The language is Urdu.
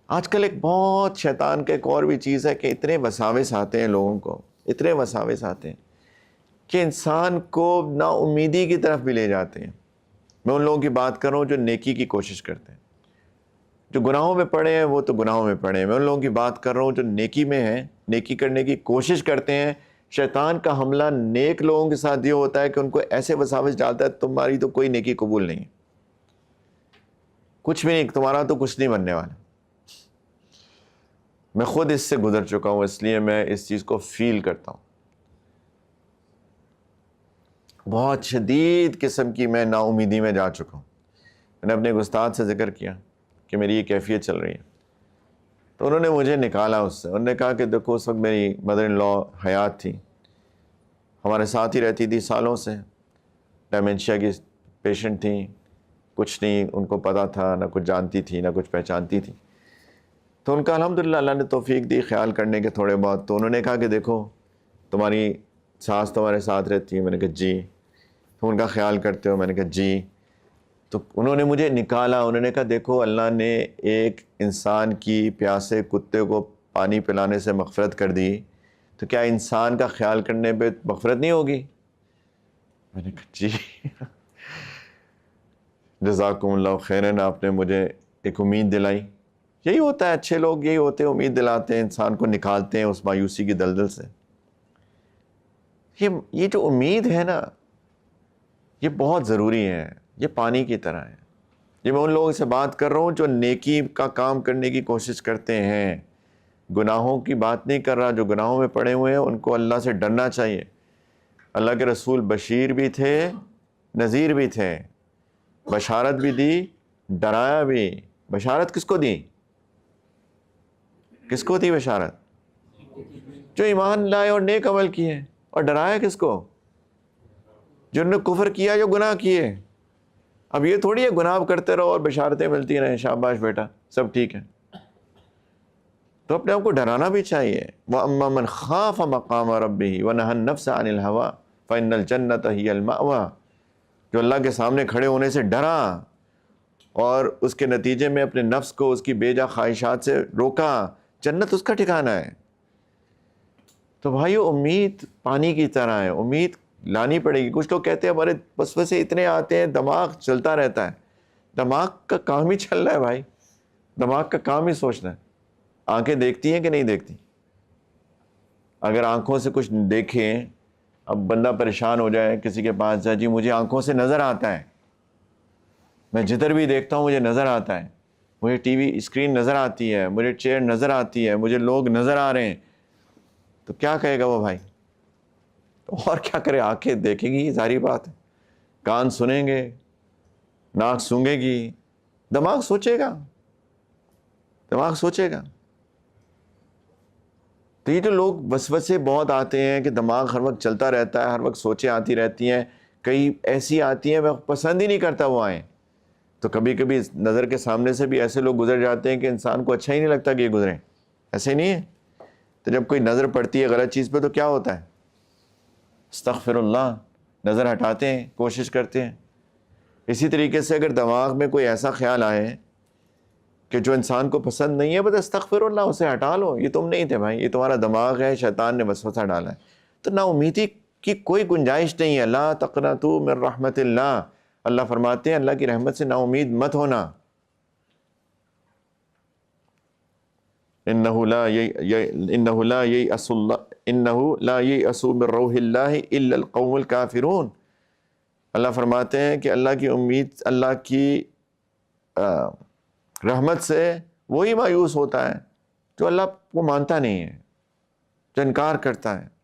آج کل ایک بہت شیطان کا ایک اور بھی چیز ہے کہ اتنے وساوس آتے ہیں لوگوں کو، اتنے وساوس آتے ہیں کہ انسان کو نا امیدی کی طرف بھی لے جاتے ہیں۔ میں ان لوگوں کی بات کر رہا ہوں جو نیکی کی کوشش کرتے ہیں، جو گناہوں میں پڑے ہیں وہ تو گناہوں میں پڑے ہیں۔ میں ان لوگوں کی بات کر رہا ہوں جو نیکی میں ہیں، نیکی کرنے کی کوشش کرتے ہیں۔ شیطان کا حملہ نیک لوگوں کے ساتھ یہ ہوتا ہے کہ ان کو ایسے وساوس ڈالتا ہے تمہاری تو کوئی نیکی قبول نہیں ہے، کچھ بھی نہیں، تمہارا تو کچھ نہیں بننے والا۔ میں خود اس سے گزر چکا ہوں، اس لیے میں اس چیز کو فیل کرتا ہوں۔ بہت شدید قسم کی میں نا امیدی میں جا چکا ہوں۔ میں نے اپنے ایک استاد سے ذکر کیا کہ میری یہ کیفیت چل رہی ہے، تو انہوں نے مجھے نکالا اس سے۔ انہوں نے کہا کہ دیکھو اس وقت میری مدر ان لا حیات تھی، ہمارے ساتھ ہی رہتی تھی سالوں سے، ڈیمنشیا کی پیشنٹ تھیں، کچھ نہیں ان کو پتہ تھا، نہ کچھ جانتی تھی نہ کچھ پہچانتی تھی۔ تو ان کا الحمدللہ اللہ نے توفیق دی خیال کرنے کے تھوڑے بہت۔ تو انہوں نے کہا کہ دیکھو تمہاری ساس تمہارے ساتھ رہتی ہے۔ میں نے کہا جی۔ تو ان کا خیال کرتے ہو؟ میں نے کہا جی۔ تو انہوں نے مجھے نکالا، انہوں نے کہا دیکھو اللہ نے ایک انسان کی پیاسے کتے کو پانی پلانے سے مغفرت کر دی، تو کیا انسان کا خیال کرنے پہ مغفرت نہیں ہوگی؟ میں نے کہا جی جزاکم اللہ خیرن، آپ نے مجھے ایک امید دلائی۔ یہی ہوتا ہے، اچھے لوگ یہی ہوتے ہیں، امید دلاتے ہیں، انسان کو نکالتے ہیں اس مایوسی کی دلدل سے۔ یہ جو امید ہے نا، یہ بہت ضروری ہے، یہ پانی کی طرح ہے۔ یہ میں ان لوگوں سے بات کر رہا ہوں جو نیکی کا کام کرنے کی کوشش کرتے ہیں، گناہوں کی بات نہیں کر رہا۔ جو گناہوں میں پڑے ہوئے ہیں ان کو اللہ سے ڈرنا چاہیے۔ اللہ کے رسول بشیر بھی تھے، نذیر بھی تھے، بشارت بھی دی، ڈرایا بھی۔ بشارت کس کو دی؟ کس کو تھی بشارت؟ جو ایمان لائے اور نیک عمل کیے۔ اور ڈرایا کس کو؟ جنہوں نے کفر کیا، جو گناہ کیے۔ اب یہ تھوڑی ہے گناہ کرتے رہو اور بشارتیں ملتی رہیں، شاباش بیٹا سب ٹھیک ہے۔ تو اپنے آپ کو ڈرانا بھی چاہیے۔ وَأَمَّا مَنْ خَافَ مَقَامَ رَبِّهِ وَنَهَى النَّفْسَ عَنِ الْهَوَىٰ فَإِنَّ الْجَنَّةَ هِيَ الْمَأْوَىٰ، جو اللہ کے سامنے کھڑے ہونے سے ڈرا اور اس کے نتیجے میں اپنے نفس کو اس کی بے جا خواہشات سے روکا، جنت اس کا ٹھکانہ ہے۔ تو بھائیو امید پانی کی طرح ہے، امید لانی پڑے گی۔ کچھ لوگ کہتے ہیں ہمارے وسوسے اتنے آتے ہیں، دماغ چلتا رہتا ہے۔ دماغ کا کام ہی چل رہا ہے بھائی، دماغ کا کام ہی سوچنا ہے۔ آنکھیں دیکھتی ہیں کہ نہیں دیکھتی؟ اگر آنکھوں سے کچھ دیکھیں، اب بندہ پریشان ہو جائے، کسی کے پاس جائے، جی مجھے آنکھوں سے نظر آتا ہے، میں جدھر بھی دیکھتا ہوں مجھے نظر آتا ہے، مجھے ٹی وی اسکرین نظر آتی ہے، مجھے چیئر نظر آتی ہے، مجھے لوگ نظر آ رہے ہیں، تو کیا کہے گا وہ بھائی؟ اور کیا کرے؟ آنکھیں دیکھیں گی، ظاہری بات ہے، کان سنیں گے، ناک سونگے گی، دماغ سوچے گا، دماغ سوچے گا۔ تو یہ جو لوگ وسوسے بہت آتے ہیں کہ دماغ ہر وقت چلتا رہتا ہے، ہر وقت سوچیں آتی رہتی ہیں، کئی ایسی آتی ہیں میں پسند ہی نہیں کرتا وہ آئیں۔ تو کبھی کبھی نظر کے سامنے سے بھی ایسے لوگ گزر جاتے ہیں کہ انسان کو اچھا ہی نہیں لگتا کہ یہ گزریں، ایسے نہیں ہے؟ تو جب کوئی نظر پڑتی ہے غلط چیز پہ تو کیا ہوتا ہے؟ استغفر اللہ، نظر ہٹاتے ہیں، کوشش کرتے ہیں۔ اسی طریقے سے اگر دماغ میں کوئی ایسا خیال آئے کہ جو انسان کو پسند نہیں ہے، بس استغفر اللہ، اسے ہٹا لو، یہ تم نہیں تھے بھائی، یہ تمہارا دماغ ہے، شیطان نے وسوسہ ڈالا ہے۔ تو نا امیدی کی کوئی گنجائش نہیں ہے۔ لا تقنطوا من رحمت اللہ، اللہ فرماتے ہیں اللہ کی رحمت سے نا امید مت ہونا۔ انہ لا ییأس من روح اللہ الا القوم الکافرون، اللہ فرماتے ہیں کہ اللہ کی امید، اللہ کی رحمت سے وہی مایوس ہوتا ہے جو اللہ کو مانتا نہیں ہے، جو انکار کرتا ہے۔